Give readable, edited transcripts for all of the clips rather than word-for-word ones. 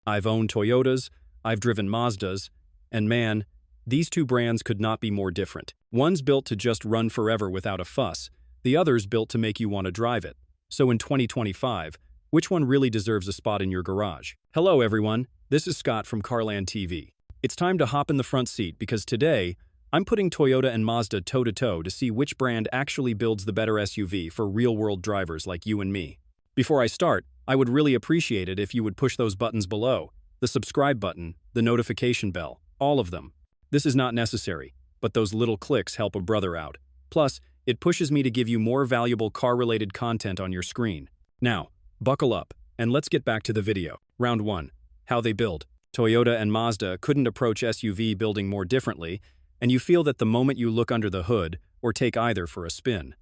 I've owned Toyotas, I've driven Mazdas, and man, these two brands could not be more different. One's built to just run forever without a fuss, the other's built to make you want to drive it. So in 2025, which one really deserves a spot in your garage? Hello everyone, this is Scott from CarlandTV. It's time to hop in the front seat because today, I'm putting Toyota and Mazda toe-to-toe to see which brand actually builds the better SUV for real-world drivers like you and me. Before I start, I would really appreciate it if you would push those buttons below, the subscribe button, the notification bell, all of them. This is not necessary, but those little clicks help a brother out. Plus, it pushes me to give you more valuable car-related content on your screen. Now, buckle up, and let's get back to the video. Round 1. How they build. Toyota and Mazda couldn't approach SUV building more differently, and you feel that the moment you look under the hood or take either for a spin.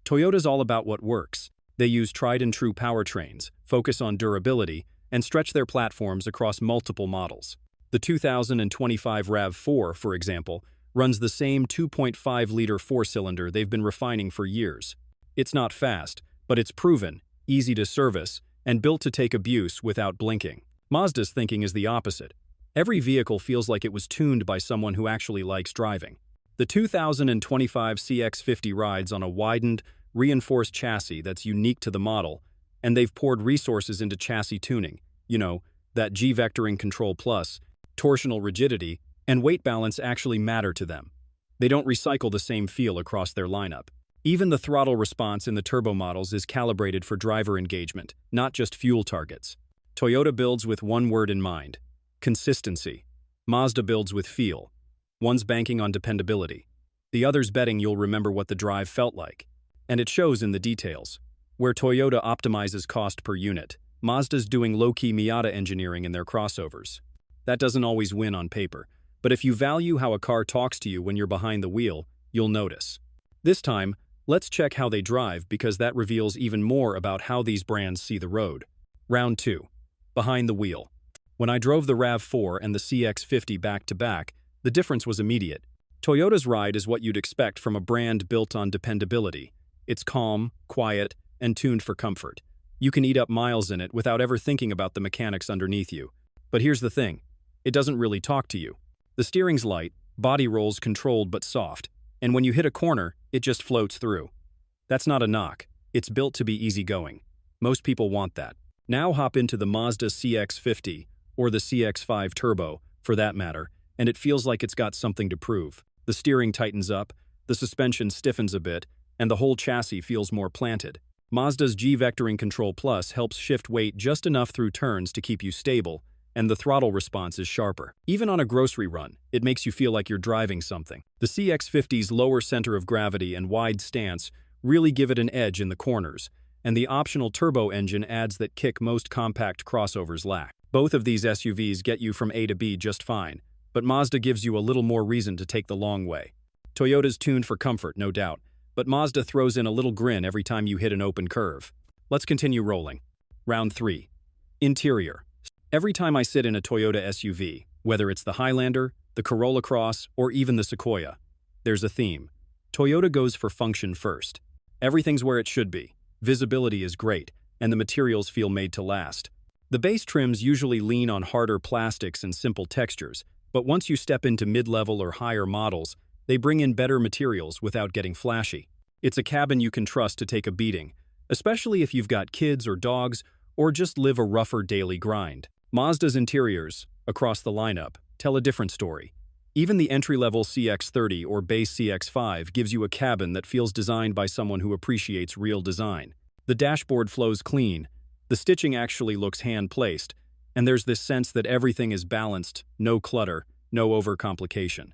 Toyota's all about what works. They use tried-and-true powertrains, focus on durability, and stretch their platforms across multiple models. The 2025 RAV4, for example, runs the same 2.5-liter four-cylinder they've been refining for years. It's not fast, but it's proven, easy to service, and built to take abuse without blinking. Mazda's thinking is the opposite. Every vehicle feels like it was tuned by someone who actually likes driving. The 2025 CX-5 rides on a widened, reinforced chassis that's unique to the model, and they've poured resources into chassis tuning. You know, that G-vectoring control plus, torsional rigidity, and weight balance actually matter to them. They don't recycle the same feel across their lineup. Even the throttle response in the turbo models is calibrated for driver engagement, not just fuel targets. Toyota builds with one word in mind: consistency. Mazda builds with feel. One's banking on dependability. The other's betting you'll remember what the drive felt like. And it shows in the details. Where Toyota optimizes cost per unit, Mazda's doing low-key Miata engineering in their crossovers. That doesn't always win on paper, but if you value how a car talks to you when you're behind the wheel, you'll notice. This time, let's check how they drive because that reveals even more about how these brands see the road. Round 2. Behind the wheel. When I drove the RAV4 and the CX-5 back-to-back, the difference was immediate. Toyota's ride is what you'd expect from a brand built on dependability. It's calm, quiet, and tuned for comfort. You can eat up miles in it without ever thinking about the mechanics underneath you. But here's the thing. It doesn't really talk to you. The steering's light, body rolls controlled but soft, and when you hit a corner, it just floats through. That's not a knock. It's built to be easygoing. Most people want that. Now hop into the Mazda CX-5, or the CX-5 Turbo, for that matter, and it feels like it's got something to prove. The steering tightens up, the suspension stiffens a bit, and the whole chassis feels more planted. Mazda's G-vectoring control plus helps shift weight just enough through turns to keep you stable, and the throttle response is sharper. Even on a grocery run, it makes you feel like you're driving something. The CX-5's lower center of gravity and wide stance really give it an edge in the corners, and the optional turbo engine adds that kick most compact crossovers lack. Both of these SUVs get you from A to B just fine, but Mazda gives you a little more reason to take the long way. Toyota's tuned for comfort, no doubt, but Mazda throws in a little grin every time you hit an open curve. Let's continue rolling. Round 3. Interior. Every time I sit in a Toyota SUV, whether it's the Highlander, the Corolla Cross, or even the Sequoia, there's a theme. Toyota goes for function first. Everything's where it should be. Visibility is great, and the materials feel made to last. The base trims usually lean on harder plastics and simple textures, but once you step into mid-level or higher models, they bring in better materials without getting flashy. It's a cabin you can trust to take a beating, especially if you've got kids or dogs, or just live a rougher daily grind. Mazda's interiors, across the lineup, tell a different story. Even the entry-level CX-30 or base CX-5 gives you a cabin that feels designed by someone who appreciates real design. The dashboard flows clean, the stitching actually looks hand-placed, and there's this sense that everything is balanced, no clutter, no overcomplication.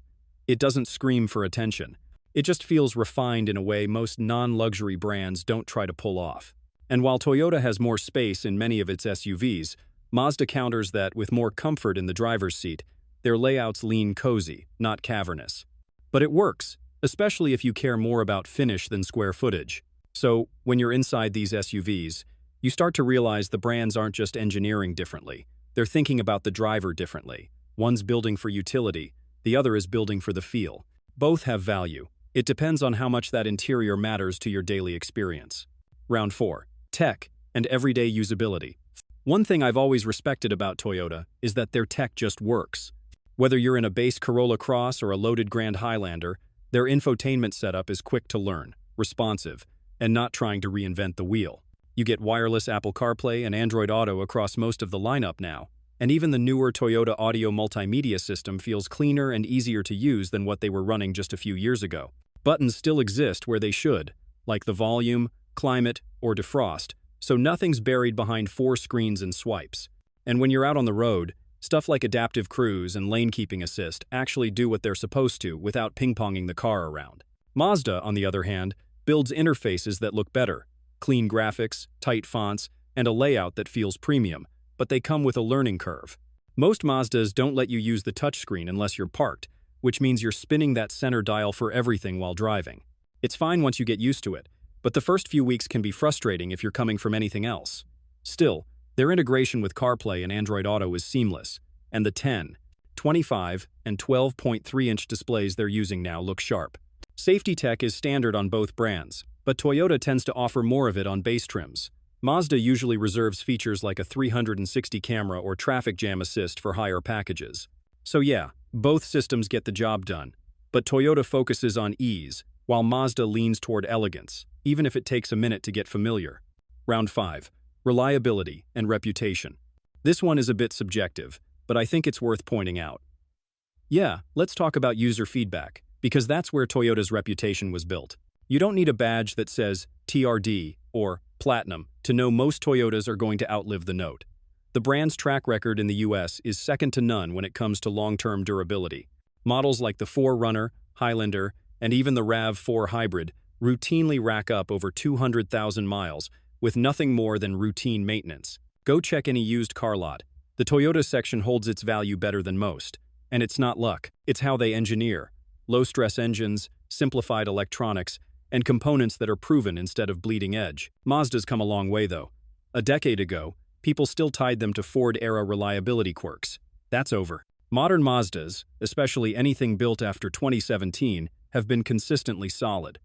It doesn't scream for attention. It just feels refined in a way most non-luxury brands don't try to pull off. And while Toyota has more space in many of its SUVs, Mazda counters that with more comfort in the driver's seat. Their layouts lean cozy, not cavernous. But it works, especially if you care more about finish than square footage. So, when you're inside these SUVs, you start to realize the brands aren't just engineering differently. They're thinking about the driver differently. One's building for utility, the other is building for the feel. Both have value. It depends on how much that interior matters to your daily experience. Round 4. Tech and everyday usability. One thing I've always respected about Toyota is that their tech just works. Whether you're in a base Corolla Cross or a loaded Grand Highlander, their infotainment setup is quick to learn, responsive, and not trying to reinvent the wheel. You get wireless Apple CarPlay and Android Auto across most of the lineup now, and even the newer Toyota Audio multimedia system feels cleaner and easier to use than what they were running just a few years ago. Buttons still exist where they should, like the volume, climate, or defrost, so nothing's buried behind 4 screens and swipes. And when you're out on the road, stuff like adaptive cruise and lane keeping assist actually do what they're supposed to without ping-ponging the car around. Mazda, on the other hand, builds interfaces that look better, clean graphics, tight fonts, and a layout that feels premium, but they come with a learning curve. Most Mazdas don't let you use the touchscreen unless you're parked, which means you're spinning that center dial for everything while driving. It's fine once you get used to it, but the first few weeks can be frustrating if you're coming from anything else. Still, their integration with CarPlay and Android Auto is seamless, and the 10, 25, and 12.3-inch displays they're using now look sharp. Safety tech is standard on both brands, but Toyota tends to offer more of it on base trims. Mazda usually reserves features like a 360 camera or traffic jam assist for higher packages. So yeah, both systems get the job done, but Toyota focuses on ease, while Mazda leans toward elegance, even if it takes a minute to get familiar. Round 5. Reliability and reputation. This one is a bit subjective, but I think it's worth pointing out. Yeah, let's talk about user feedback, because that's where Toyota's reputation was built. You don't need a badge that says TRD or Platinum to know most Toyotas are going to outlive the note. The brand's track record in the US is second to none when it comes to long-term durability. Models like the 4Runner, Highlander, and even the RAV4 Hybrid routinely rack up over 200,000 miles with nothing more than routine maintenance. Go check any used car lot. The Toyota section holds its value better than most. And it's not luck, it's how they engineer. Low-stress engines, simplified electronics, and components that are proven instead of bleeding edge. Mazda's come a long way, though. A decade ago, people still tied them to Ford-era reliability quirks. That's over. Modern Mazdas, especially anything built after 2017, have been consistently solid.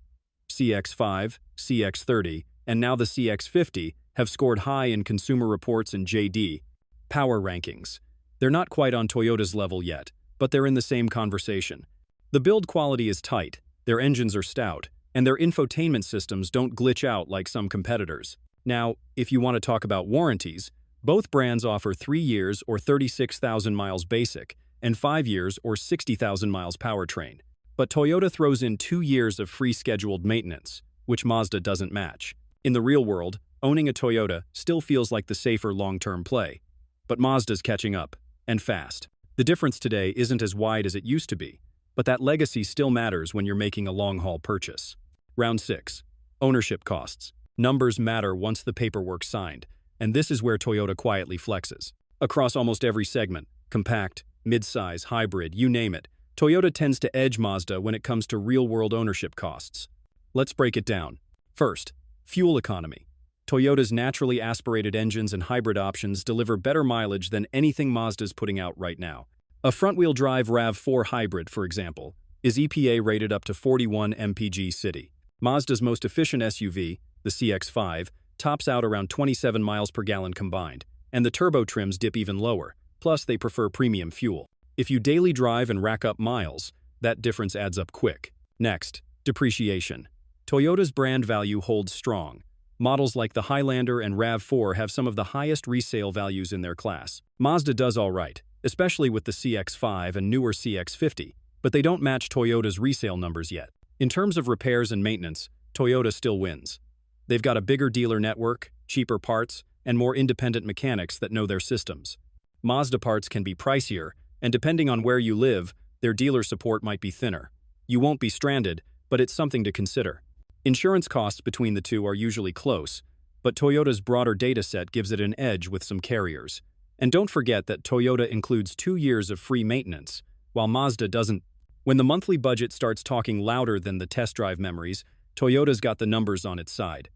CX-5, CX-30, and now the CX-50 have scored high in Consumer Reports and JD Power rankings. They're not quite on Toyota's level yet, but they're in the same conversation. The build quality is tight, their engines are stout, and their infotainment systems don't glitch out like some competitors. Now, if you want to talk about warranties, both brands offer 3 years or 36,000 miles basic and 5 years or 60,000 miles powertrain. But Toyota throws in 2 years of free scheduled maintenance, which Mazda doesn't match. In the real world, owning a Toyota still feels like the safer long-term play. But Mazda's catching up, and fast. The difference today isn't as wide as it used to be, but that legacy still matters when you're making a long-haul purchase. Round 6. Ownership costs. Numbers matter once the paperwork's signed, and this is where Toyota quietly flexes. Across almost every segment, compact, midsize, hybrid, you name it, Toyota tends to edge Mazda when it comes to real-world ownership costs. Let's break it down. First, fuel economy. Toyota's naturally aspirated engines and hybrid options deliver better mileage than anything Mazda's putting out right now. A front-wheel drive RAV4 hybrid, for example, is EPA rated up to 41 mpg city. Mazda's most efficient SUV, the CX-5, tops out around 27 miles per gallon combined, and the turbo trims dip even lower, plus they prefer premium fuel. If you daily drive and rack up miles, that difference adds up quick. Next, depreciation. Toyota's brand value holds strong. Models like the Highlander and RAV4 have some of the highest resale values in their class. Mazda does all right, especially with the CX-5 and newer CX-50, but they don't match Toyota's resale numbers yet. In terms of repairs and maintenance, Toyota still wins. They've got a bigger dealer network, cheaper parts, and more independent mechanics that know their systems. Mazda parts can be pricier, and depending on where you live, their dealer support might be thinner. You won't be stranded, but it's something to consider. Insurance costs between the two are usually close, but Toyota's broader data set gives it an edge with some carriers. And don't forget that Toyota includes 2 years of free maintenance, while Mazda doesn't. When the monthly budget starts talking louder than the test drive memories, Toyota's got the numbers on its side.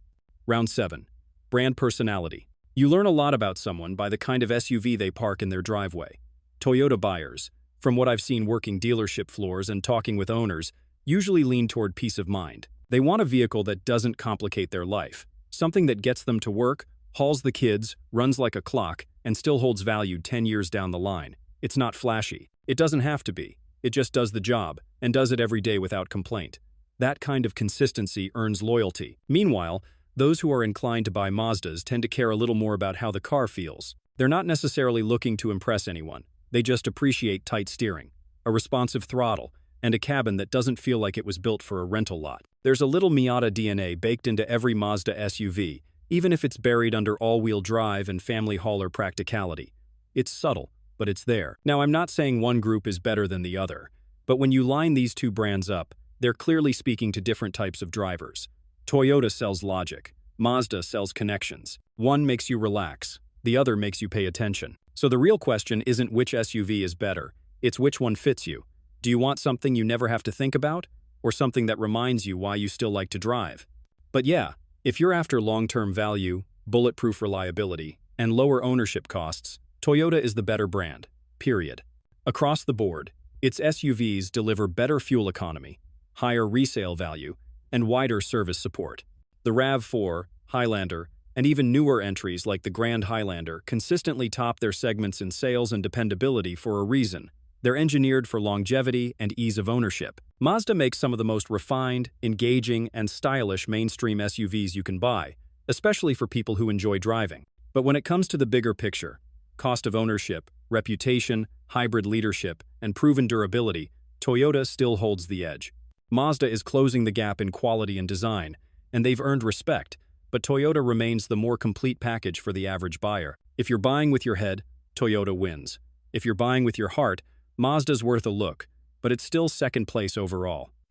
Round 7. Brand personality. You learn a lot about someone by the kind of SUV they park in their driveway. Toyota buyers, from what I've seen working dealership floors and talking with owners, usually lean toward peace of mind. They want a vehicle that doesn't complicate their life, something that gets them to work, hauls the kids, runs like a clock, and still holds value 10 years down the line. It's not flashy. It doesn't have to be. It just does the job, and does it every day without complaint. That kind of consistency earns loyalty. Meanwhile, those who are inclined to buy Mazdas tend to care a little more about how the car feels. They're not necessarily looking to impress anyone. They just appreciate tight steering, a responsive throttle, and a cabin that doesn't feel like it was built for a rental lot. There's a little Miata DNA baked into every Mazda SUV, even if it's buried under all-wheel drive and family hauler practicality. It's subtle, but it's there. Now, I'm not saying one group is better than the other, but when you line these two brands up, they're clearly speaking to different types of drivers. Toyota sells logic. Mazda sells connections. One makes you relax. The other makes you pay attention. So the real question isn't which SUV is better. It's which one fits you. Do you want something you never have to think about? Or something that reminds you why you still like to drive? But yeah, if you're after long-term value, bulletproof reliability, and lower ownership costs, Toyota is the better brand. Period. Across the board, its SUVs deliver better fuel economy, higher resale value, and wider service support. The RAV4, Highlander, and even newer entries like the Grand Highlander consistently top their segments in sales and dependability for a reason. They're engineered for longevity and ease of ownership. Mazda makes some of the most refined, engaging, and stylish mainstream SUVs you can buy, especially for people who enjoy driving. But when it comes to the bigger picture, cost of ownership, reputation, hybrid leadership, and proven durability, Toyota still holds the edge. Mazda is closing the gap in quality and design, and they've earned respect, but Toyota remains the more complete package for the average buyer. If you're buying with your head, Toyota wins. If you're buying with your heart, Mazda's worth a look, but it's still second place overall.